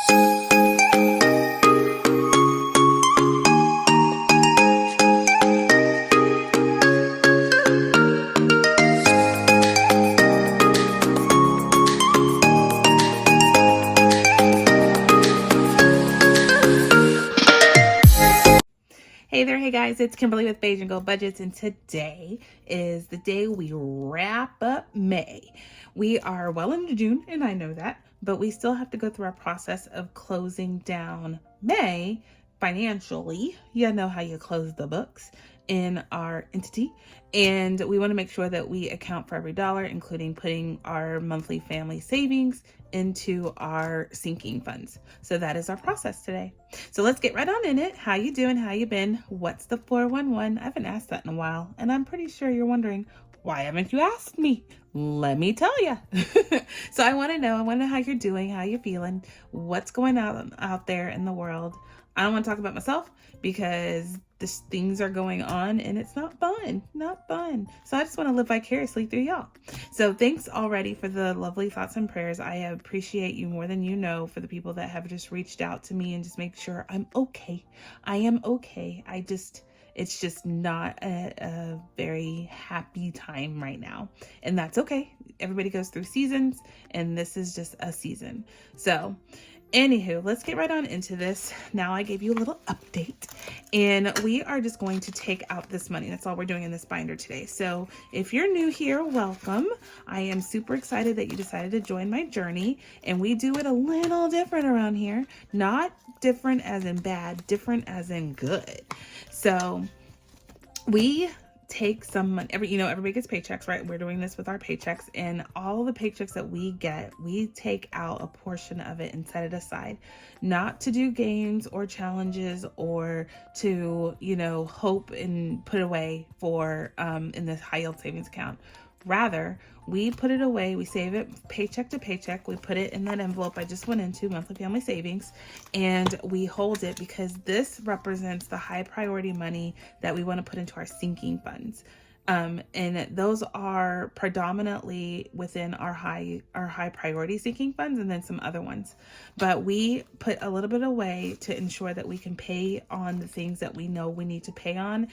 Hey there, hey guys, it's Kimberly with Bajan Go Budgets, and today is the day we wrap up May. We are well into June, and I know that, but we still have to go through our process of closing down May financially. You know how you close the books in our entity, and we want to make sure that we account for every dollar, including putting our monthly family savings into our sinking funds. So that is our process today. So let's get right on in it. How you doing? How you been? What's the 411? I haven't asked that in a while, and I'm pretty sure you're wondering, why haven't you asked me? Let me tell you. So I want to know how you're doing, how you're feeling, what's going on out there in the world. I don't want to talk about myself because things are going on and it's not fun, So I just want to live vicariously through y'all. So thanks already for the lovely thoughts and prayers. I appreciate you more than you know, for the people that have just reached out to me and just make sure I'm okay. I am okay. It's just not a very happy time right now, and that's okay. Everybody goes through seasons, and this is just a season. So anywho, let's get right on into this. Now I gave you a little update, and we are just going to take out this money. That's all we're doing in this binder today. So if you're new here, welcome. I am super excited that you decided to join my journey, and we do it a little different around here. Not different as in bad, different as in good. So we take some money, everybody gets paychecks, right? We're doing this with our paychecks, and all the paychecks that we get, we take out a portion of it and set it aside, not to do games or challenges or to, hope and put away for, in this high yield savings account. Rather, we put it away, we save it paycheck to paycheck, we put it in that envelope I just went into, monthly family savings, and we hold it because this represents the high priority money that we want to put into our sinking funds. And those are predominantly within our high priority sinking funds, and then some other ones. But we put a little bit away to ensure that we can pay on the things that we know we need to pay on,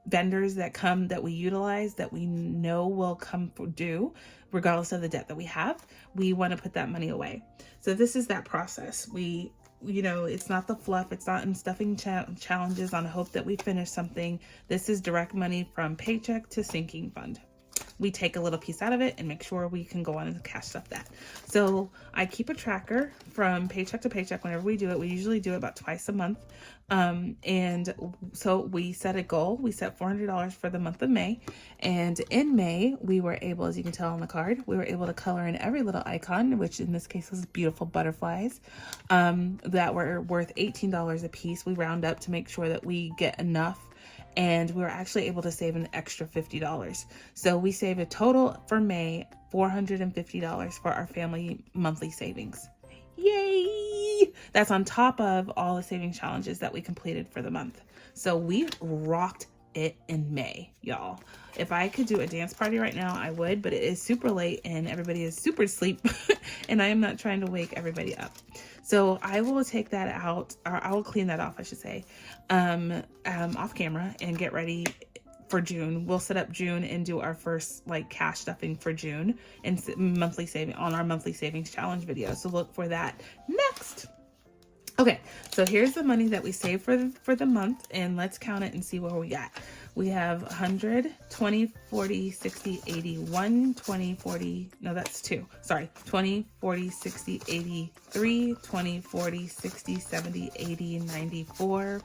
vendors that we utilize that we know will come due regardless of the debt that we have. We want to put that money away. So this is that process. It's not the fluff, it's not unstuffing challenges on hope that we finish something. This is direct money from paycheck to sinking fund. We take a little piece out of it and make sure we can go on and cash stuff that. So I keep a tracker from paycheck to paycheck whenever we do it. We usually do it about twice a month. And so we set a goal. We set $400 for the month of May. And in May, we were able, as you can tell on the card, we were able to color in every little icon, which in this case was beautiful butterflies, that were worth $18 a piece. We round up to make sure that we get enough, and we were actually able to save an extra $50. So we saved a total for May, $450 for our family monthly savings. Yay! That's on top of all the saving challenges that we completed for the month. So we rocked it in May, y'all. If I could do a dance party right now, I would, but it is super late and everybody is super asleep and I am not trying to wake everybody up. So I will take that out, or I will clean that off, I should say, off camera and get ready for June. We'll set up June and do our first cash stuffing for June and monthly saving on our monthly savings challenge video. So look for that next. Okay, so here's the money that we saved for the month, and let's count it and see where we got. We have 100, 20, 40, 60, 80, 1, 20, 40, no, that's 2. Sorry, 20, 40, 60, 83, 20, 40, 60, 70, 80, 94,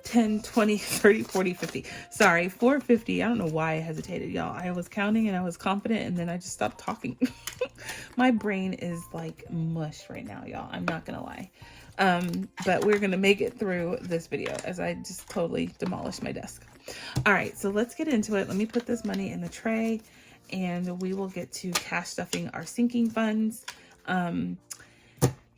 10, 20, 30, 40, 50. Sorry, 450. I don't know why I hesitated, y'all. I was counting and I was confident, and then I just stopped talking. My brain is like mush right now, y'all. I'm not gonna lie. But we're gonna make it through this video as I just totally demolished my desk. All right, so let's get into it. Let me put this money in the tray, and we will get to cash stuffing our sinking funds.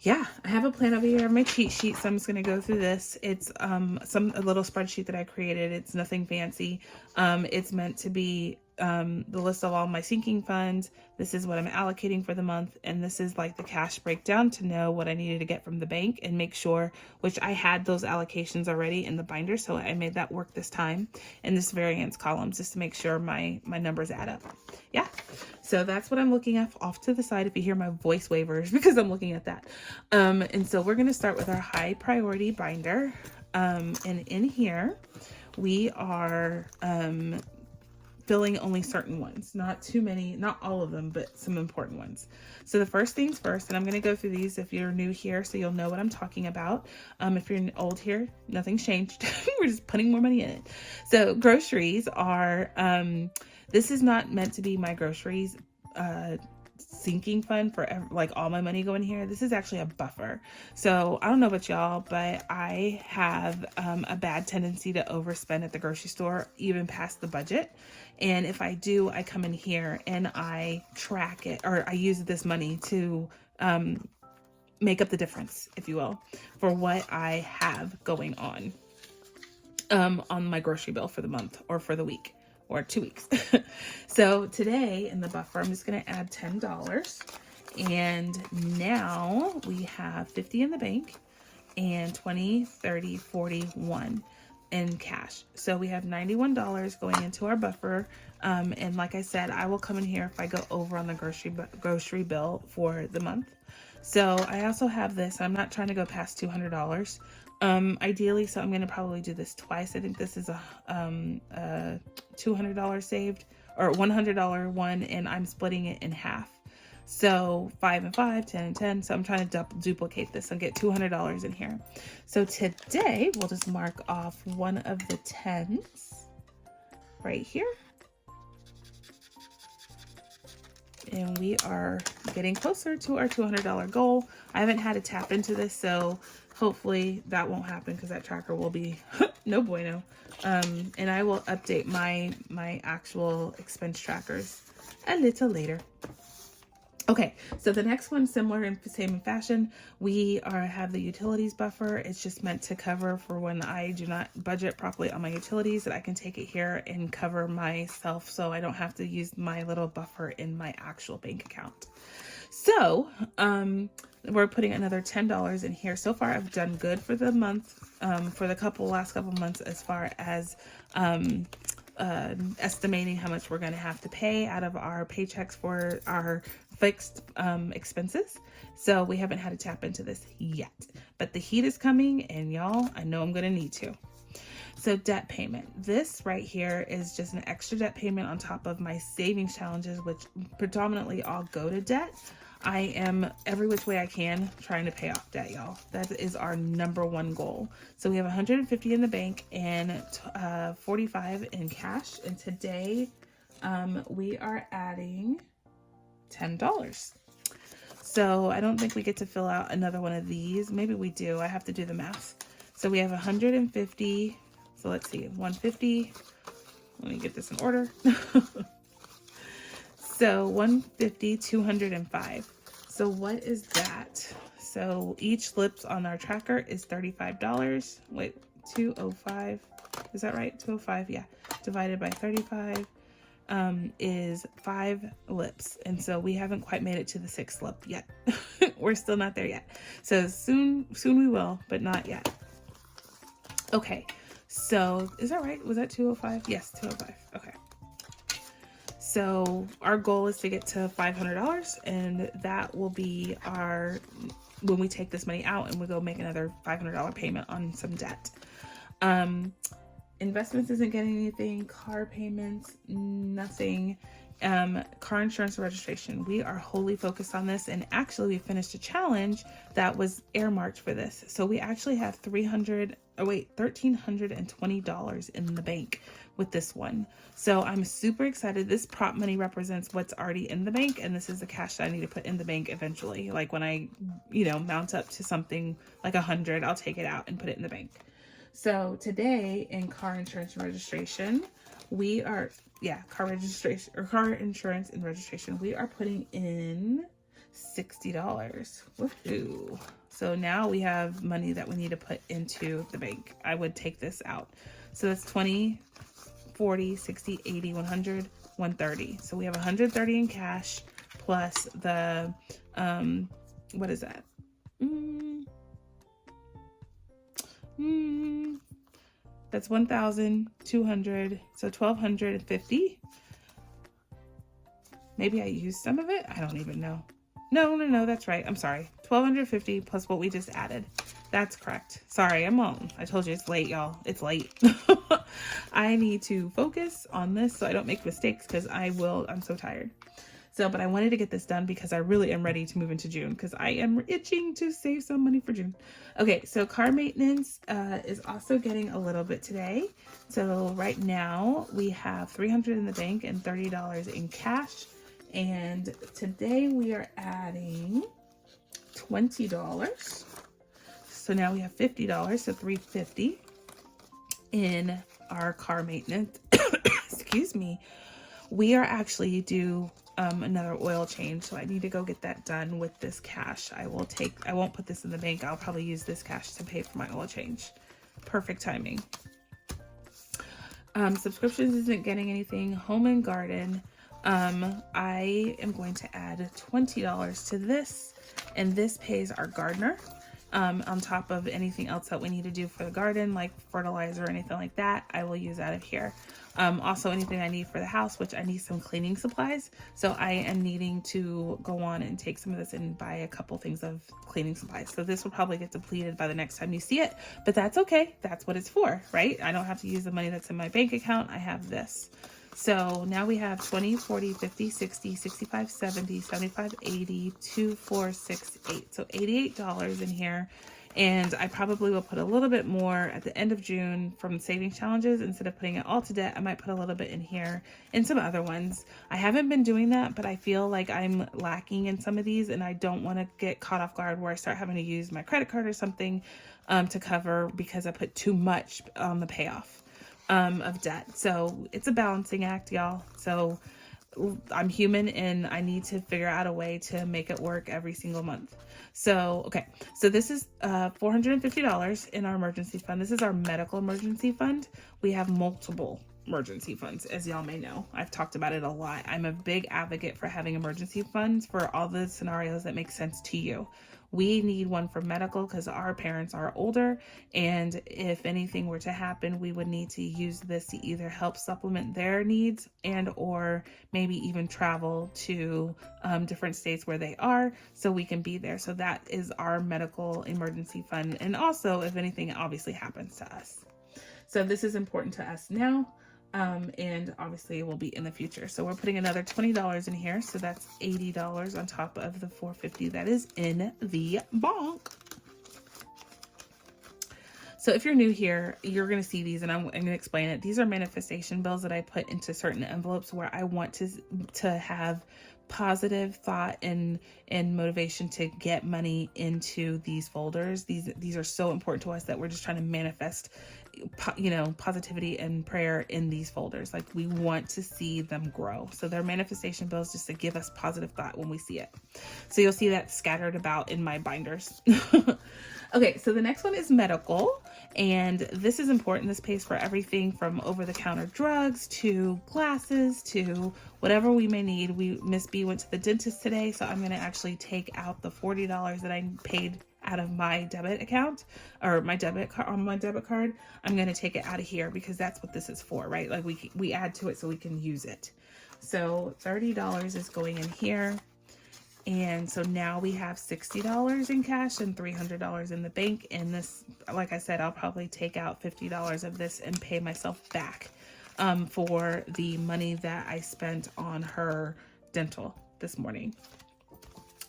Yeah, I have a plan over here, my cheat sheet, so I'm just going to go through this. It's a little spreadsheet that I created. It's nothing fancy. It's meant to be the list of all my sinking funds. This is what I'm allocating for the month. And this is like the cash breakdown to know what I needed to get from the bank and make sure, which I had those allocations already in the binder. So I made that work this time in this variance column just to make sure my numbers add up. Yeah. So that's what I'm looking at off to the side. If you hear my voice wavers, because I'm looking at that. And so we're going to start with our high priority binder. And in here, we are, filling only certain ones, not too many, not all of them, but some important ones. So the first things first, and I'm going to go through these if you're new here, so you'll know what I'm talking about. If you're old here, nothing's changed. We're just putting more money in it. So groceries are, this is not meant to be my groceries, sinking fund for like all my money going here. This is actually a buffer. So I don't know about y'all, but I have a bad tendency to overspend at the grocery store, even past the budget. And if I do, I come in here and I track it, or I use this money to make up the difference, if you will, for what I have going on my grocery bill for the month or for the week or 2 weeks. So today in the buffer, I'm just going to add $10. And now we have 50 in the bank and 20, 30, 41 in cash. So we have $91 going into our buffer. And like I said, I will come in here if I go over on the grocery bill for the month. So I also have this. I'm not trying to go past $200. Ideally, so I'm going to probably do this twice. I think this is a $200 saved, or $100 one, and I'm splitting it in half. So 5 and 5, 10 and 10. So I'm trying to duplicate this and get $200 in here. So today we'll just mark off one of the 10s right here. And we are getting closer to our $200 goal. I haven't had to tap into this, so hopefully that won't happen because that tracker will be no bueno. And I will update my actual expense trackers a little later. Okay, so the next one, similar and same in fashion, we have the utilities buffer. It's just meant to cover for when I do not budget properly on my utilities, that I can take it here and cover myself so I don't have to use my little buffer in my actual bank account. So we're putting another $10 in here. So far, I've done good for the month, for the last couple months, as far as estimating how much we're going to have to pay out of our paychecks for our fixed expenses. So we haven't had to tap into this yet, but the heat is coming, and y'all, I know I'm going to need to. So debt payment. This right here is just an extra debt payment on top of my savings challenges, which predominantly all go to debt. I am every which way I can trying to pay off debt, y'all. That is our number one goal. So we have 150 in the bank and 45 in cash. And today we are adding $10. So I don't think we get to fill out another one of these. Maybe we do. I have to do the math. So we have 150. So let's see, 150. Let me get this in order. So 150, 205. So what is that? So each slips on our tracker is $35. Wait, 205. Is that right? 205, yeah. Divided by 35 is 5 lips. And so we haven't quite made it to the 6th lip yet. We're still not there yet. So soon we will, but not yet. Okay. So is that right? Was that 205? Yes, 205. Okay. So our goal is to get to $500, and that will be when we take this money out and we go make another $500 payment on some debt. Investments isn't getting anything. Car payments, nothing. Car insurance and registration. We are wholly focused on this, and actually we finished a challenge that was earmarked for this. So we actually have $1,320 in the bank with this one. So I'm super excited. This prop money represents what's already in the bank, and this is the cash that I need to put in the bank eventually. Like when I, mount up to something like 100, I'll take it out and put it in the bank. So today in car insurance and registration, we are, car insurance and registration, we are putting in $60. Woohoo. So now we have money that we need to put into the bank. I would take this out. So that's 20, 40, 60, 80, 100, 130. So we have 130 in cash plus the, what is that? That's 1,200. So 1,250. Maybe I used some of it. I don't even know. No, that's right. I'm sorry. 1,250 plus what we just added. That's correct. Sorry, I told you it's late, y'all. It's late. I need to focus on this so I don't make mistakes because I'm so tired. So, but I wanted to get this done because I really am ready to move into June because I am itching to save some money for June. Okay, so car maintenance is also getting a little bit today. So right now we have $300 in the bank and $30 in cash. And today we are adding $20. So now we have $50, so $350 in our car maintenance. Excuse me. We are actually due another oil change, so I need to go get that done with this cash. I won't put this in the bank. I'll probably use this cash to pay for my oil change. Perfect timing. Subscriptions isn't getting anything. Home and garden. I am going to add $20 to this, and this pays our gardener. On top of anything else that we need to do for the garden, like fertilizer or anything like that, I will use out of here. Also anything I need for the house, which I need some cleaning supplies. So I am needing to go on and take some of this and buy a couple things of cleaning supplies. So this will probably get depleted by the next time you see it, but that's okay. That's what it's for, right? I don't have to use the money that's in my bank account. I have this. So now we have 20, 40, 50, 60, 65, 70, 75, 80, 2, 4, 6, 8. So $88 in here. And I probably will put a little bit more at the end of June from savings challenges. Instead of putting it all to debt, I might put a little bit in here and some other ones. I haven't been doing that, but I feel like I'm lacking in some of these and I don't want to get caught off guard where I start having to use my credit card or something to cover because I put too much on the payoff of debt. So it's a balancing act, y'all. So I'm human and I need to figure out a way to make it work every single month. So, okay. So this is $450 in our emergency fund. This is our medical emergency fund. We have multiple emergency funds, as y'all may know. I've talked about it a lot. I'm a big advocate for having emergency funds for all the scenarios that make sense to you. We need one for medical because our parents are older, and if anything were to happen, we would need to use this to either help supplement their needs and or maybe even travel to different states where they are so we can be there. So that is our medical emergency fund. And also if anything obviously happens to us. So this is important to us now. And obviously it will be in the future. So we're putting another $20 in here. So that's $80 on top of the $450 that is in the bank. So if you're new here, you're going to see these and I'm going to explain it. These are manifestation bills that I put into certain envelopes where I want to have positive thought and motivation to get money into these folders. These are so important to us that we're just trying to manifest, positivity and prayer in these folders. Like we want to see them grow. So they're manifestation bills just to give us positive thought when we see it. So you'll see that scattered about in my binders. Okay, so the next one is medical, and this is important. This pays for everything from over-the-counter drugs to glasses to whatever we may need. Miss B went to the dentist today, so I'm going to actually take out the $40 that I paid out of my debit account or my debit card on my debit card. I'm going to take it out of here because that's what this is for, right? Like we add to it so we can use it. So $30 is going in here. And so now we have $60 in cash and $300 in the bank. And this, like I said, I'll probably take out $50 of this and pay myself back for the money that I spent on her dental this morning.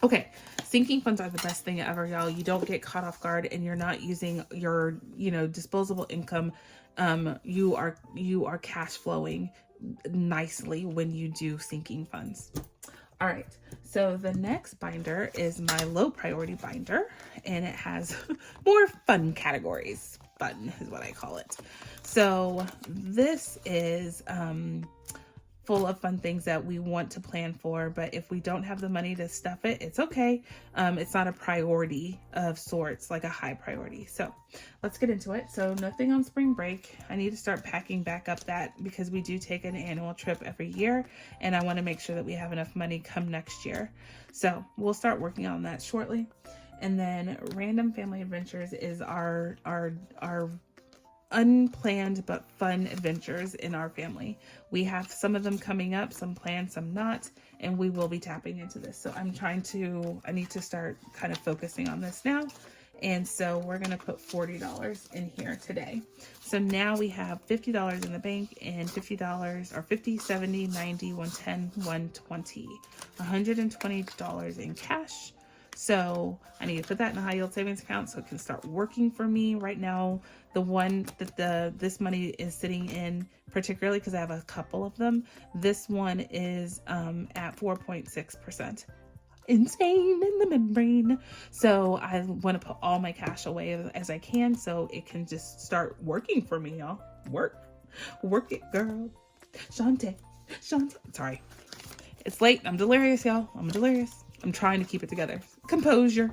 Okay, sinking funds are the best thing ever, y'all. You don't get caught off guard and you're not using your, disposable income. You are cash flowing nicely when you do sinking funds. All right, so the next binder is my low priority binder, and it has more fun categories. Fun is what I call it. So this is full of fun things that we want to plan for, but if we don't have the money to stuff it, it's okay. It's not a priority of sorts, like a high priority. So let's get into it. So nothing on spring break. I need to start packing back up that because we do take an annual trip every year, and I want to make sure that we have enough money come next year. So we'll start working on that shortly. And then random family adventures is our unplanned but fun adventures in our family. We have some of them coming up, some planned, some not, and we will be tapping into this. So I need to start kind of focusing on this now. And so we're going to put $40 in here today. So now we have $50 in the bank and $50 or 50, 70, 90, 110, 120, $120 in cash. So I need to put that in a high yield savings account so it can start working for me. Right now, the one that this money is sitting in, particularly because I have a couple of them, this one is at 4.6%. Insane in the membrane. So I want to put all my cash away as I can so it can just start working for me, y'all. Work it, girl. Shantae. Sorry. It's late. I'm delirious, y'all. I'm trying to keep it together. Composure.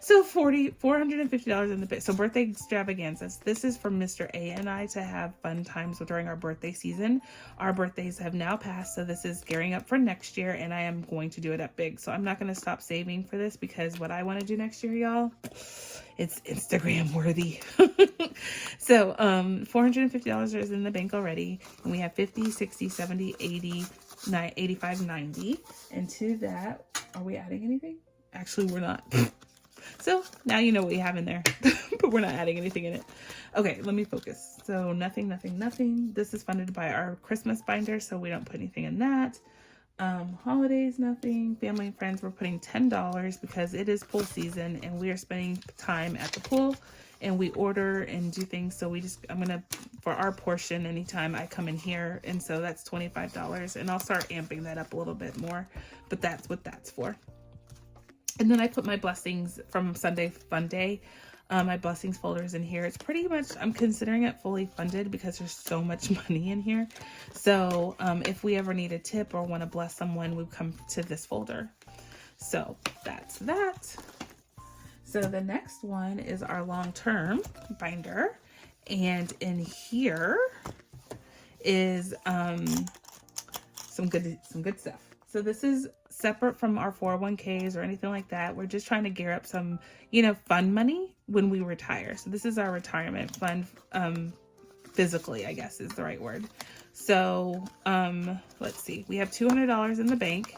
So $450 in the bit. So birthday extravaganzas. This is for Mr. A and I to have fun times during our birthday season. Our birthdays have now passed, so this is gearing up for next year, and I am going to do it up big. So I'm not going to stop saving for this because what I want to do next year, y'all, it's Instagram worthy. So $450 is in the bank already, and we have 50, 60, 70, 80, 85, 90. And to that, are we adding anything? Actually, we're not. So now you know what we have in there, but we're not adding anything in it. Okay, let me focus. So nothing. This is funded by our Christmas binder, so we don't put anything in that. Holidays, nothing. Family and friends, we're putting $10 because it is pool season and we are spending time at the pool and we order and do things. So I'm gonna, for our portion, anytime I come in here, and so that's $25, and I'll start amping that up a little bit more, but that's what that's for. And then I put my blessings from Sunday Fun Day. My blessings folder is in here. It's pretty much, I'm considering it fully funded because there's so much money in here. So if we ever need a tip or want to bless someone, we come to this folder. So that's that. So the next one is our long-term binder. And in here is some good stuff. So this is separate from our 401ks or anything like that. We're just trying to gear up some, fun money when we retire. So this is our retirement fund, physically, I guess is the right word. So let's see. We have $200 in the bank.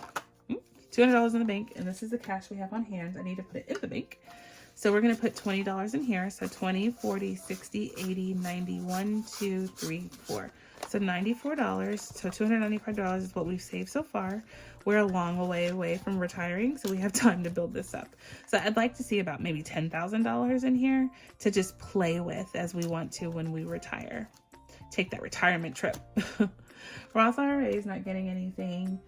$200 in the bank, and this is the cash we have on hand. I need to put it in the bank. So we're going to put $20 in here. So 20, 40, 60, 80, 90, 1, 2, 3, 4. So $94. So $295 is what we've saved so far. We're a long way away from retiring, so we have time to build this up. So I'd like to see about maybe $10,000 in here to just play with as we want to when we retire. Take that retirement trip. Roth IRA is not getting anything.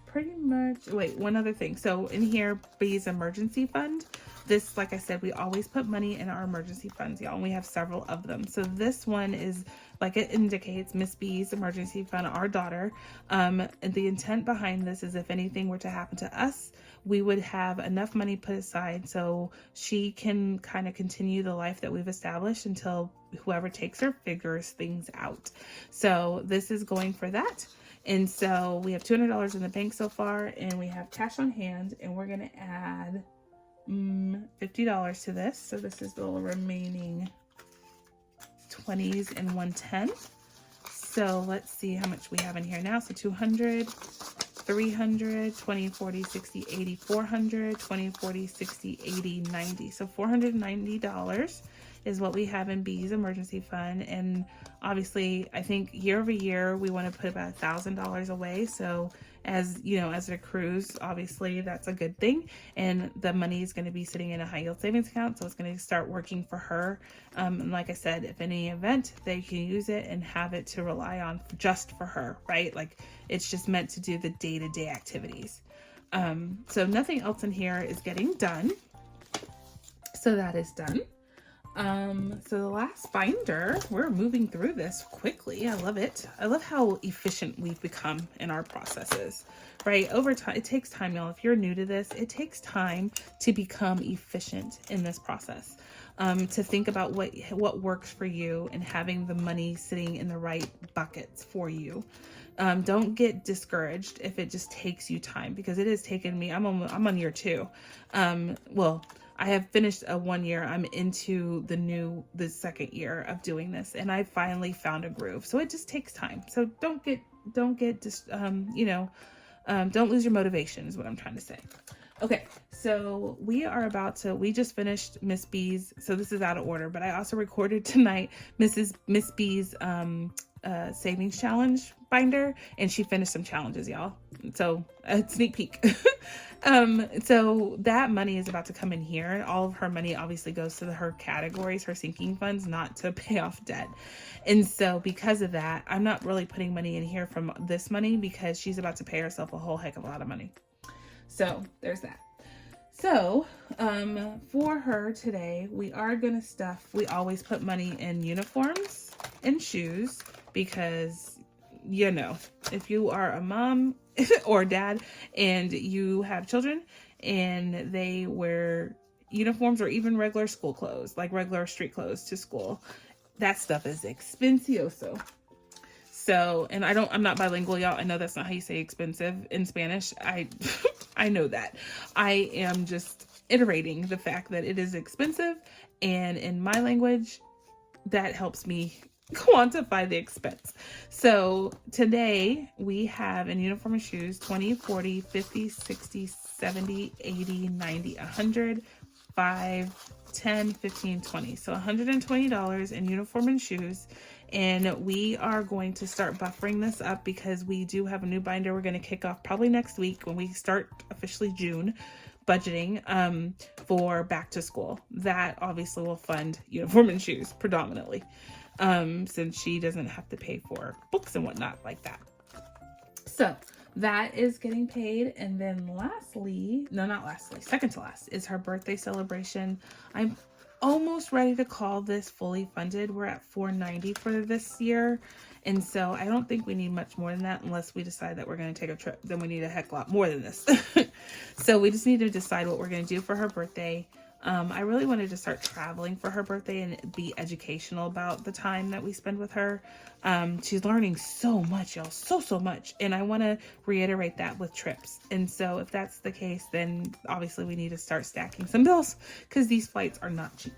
Pretty much, wait, one other thing. So in here, B's emergency fund. This, like I said, we always put money in our emergency funds, y'all, and we have several of them. So this one is, like it indicates, Miss B's emergency fund, our daughter. And the intent behind this is if anything were to happen to us, we would have enough money put aside so she can kind of continue the life that we've established until whoever takes her figures things out. So this is going for that. And so we have $200 in the bank so far, and we have cash on hand, and we're going to add $50 to this. So this is the remaining 20s and 110. So let's see how much we have in here now. So 200, 300, 20, 40, 60, 80, 400, 20, 40, 60, 80, 90. So $490 is what we have in B's emergency fund. And obviously, I think year over year, we want to put about $1,000 away. So as you know, as it accrues, obviously that's a good thing. And the money is going to be sitting in a high yield savings account. So it's going to start working for her. And like I said, if in any event, they can use it and have it to rely on just for her, right? Like it's just meant to do the day-to-day activities. So nothing else in here is getting done. So that is done. So the last binder, we're moving through this quickly. I love it. I love how efficient we've become in our processes, right? Over time, it takes time, y'all. If you're new to this, it takes time to become efficient in this process. To think about what works for you and having the money sitting in the right buckets for you. Don't get discouraged if it just takes you time, because it has taken me, I'm on year 2. Well, I have finished a 1 year. I'm into the second year of doing this, and I finally found a groove. So it just takes time. So don't get just, don't lose your motivation is what I'm trying to say. Okay, so we just finished Miss B's. So this is out of order, but I also recorded tonight Miss B's savings challenge binder, and she finished some challenges, y'all. So sneak peek. So that money is about to come in here, and all of her money obviously goes to her categories, her sinking funds, not to pay off debt. And so because of that, I'm not really putting money in here from this money, because she's about to pay herself a whole heck of a lot of money. So there's that. So for her today, we are gonna stuff. We always put money in uniforms and shoes, because if you are a mom or dad and you have children and they wear uniforms or even regular school clothes, like regular street clothes to school, that stuff is expensioso. So, and I'm not bilingual, y'all. I know that's not how you say expensive in Spanish. I know that. I am just iterating the fact that it is expensive, and in my language, that helps me quantify the expense. So today we have in uniform and shoes 20, 40, 50, 60, 70, 80, 90, 100, 5, 10, 15, 20. So $120 in uniform and shoes. And we are going to start buffering this up, because we do have a new binder we're going to kick off probably next week when we start officially June budgeting for back to school. That obviously will fund uniform and shoes predominantly, since she doesn't have to pay for books and whatnot like that. So that is getting paid. And then second to last is her birthday celebration. I'm almost ready to call this fully funded. We're at $490 for this year. And so I don't think we need much more than that, unless we decide that we're going to take a trip. Then we need a heck lot more than this. So we just need to decide what we're going to do for her birthday. I really wanted to start traveling for her birthday and be educational about the time that we spend with her. She's learning so much, y'all, so much. And I want to reiterate that with trips. And so if that's the case, then obviously we need to start stacking some bills, because these flights are not cheap.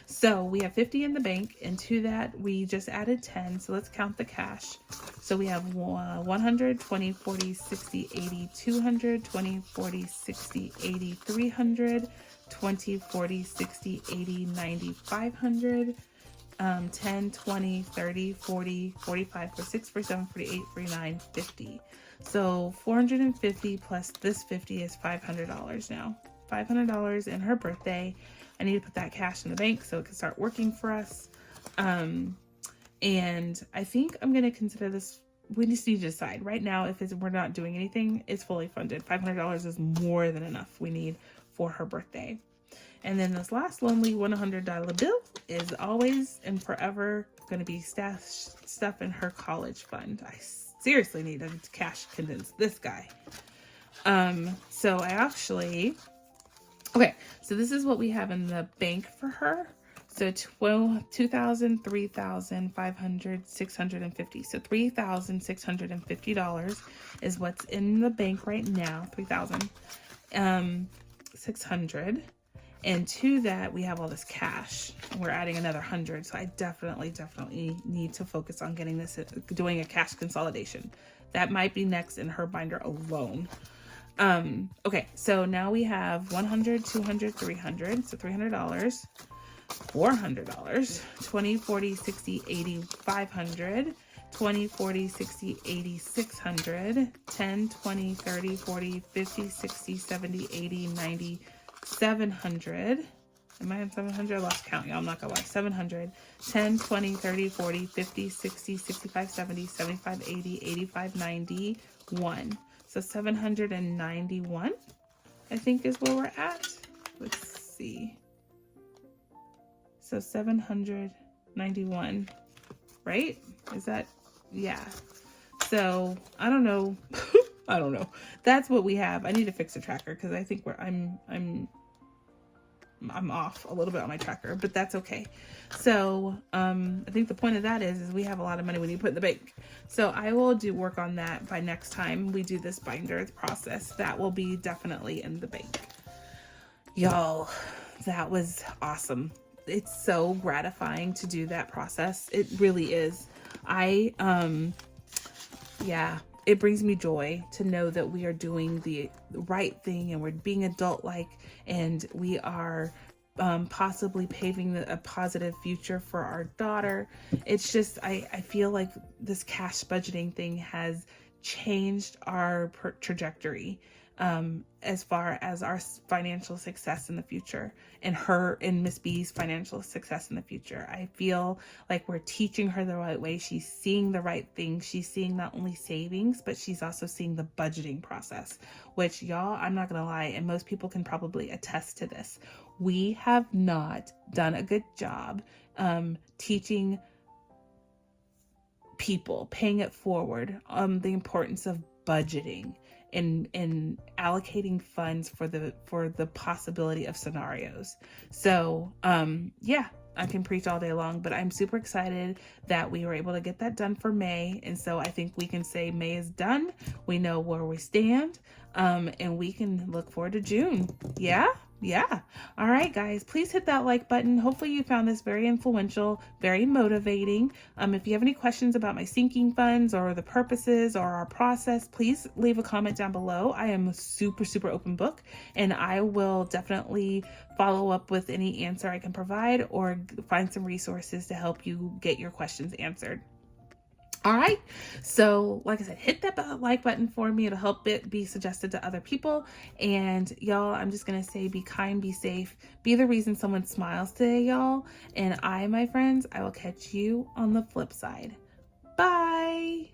So we have 50 in the bank, and to that we just added 10. So let's count the cash. So we have 100, 20, 40, 60, 80, 200, 20, 40, 60, 80, 300, 20, 40, 60, 80, 90, 500, 10, 20, 30, 40, 45, 46, 47, 48, 49, 50. So 450 plus this 50 is $500 now. $500 in her birthday. I need to put that cash in the bank so it can start working for us. And I think I'm going to consider this. We just need to decide right now. If we're not doing anything, it's fully funded. $500 is more than enough we need for her birthday. And then this last lonely $100 bill is always and forever going to be stuff in her college fund. I seriously need to cash condense this guy. So so this is what we have in the bank for her. So $2,000, $3,000, $500, $650. So $3,650 is what's in the bank right now. $3,600. And to that, we have all this cash. We're adding another 100. So I definitely need to focus on doing a cash consolidation. That might be next in her binder alone. Okay, so now we have 100, 200, 300. So $300, $400, 20, 40, 60, 80, 500, 20, 40, 60, 80, 600, 10, 20, 30, 40, 50, 60, 70, 80, 90, 700. Am I at 700? I lost count, y'all. I'm not gonna lie. 700, 10, 20, 30, 40, 50, 60, 65, 70, 75, 80, 85, 91. So 791, I think, is where we're at. Let's see. So 791, right? Is that, yeah. So I don't know. I don't know. That's what we have. I need to fix the tracker because I think I'm off a little bit on my tracker, but that's okay. So I think the point of that is we have a lot of money when you put in the bank. So I will do work on that by next time we do this binder process. That will be definitely in the bank. Y'all, that was awesome. It's so gratifying to do that process. It really is. Yeah, it brings me joy to know that we are doing the right thing and we're being adult-like and we are possibly paving a positive future for our daughter. It's just, I feel like this cash budgeting thing has changed our trajectory as far as our financial success in the future and Miss B's financial success in the future. I feel like we're teaching her the right way. She's seeing the right things. She's seeing not only savings, but she's also seeing the budgeting process, which y'all, I'm not gonna lie, and most people can probably attest to this. We have not done a good job teaching people, paying it forward, the importance of budgeting and allocating funds for the possibility of scenarios. So yeah, I can preach all day long, but I'm super excited that we were able to get that done for May. And so I think we can say May is done. We know where we stand, and we can look forward to June. Yeah. All right, guys, please hit that like button. Hopefully you found this very influential, very motivating. If you have any questions about my sinking funds or the purposes or our process, please leave a comment down below. I am a super open book, and I will definitely follow up with any answer I can provide or find some resources to help you get your questions answered. All right. So like I said, hit that like button for me. It'll help it be suggested to other people. And y'all, I'm just going to say, be kind, be safe, be the reason someone smiles today, y'all. And my friends, I will catch you on the flip side. Bye.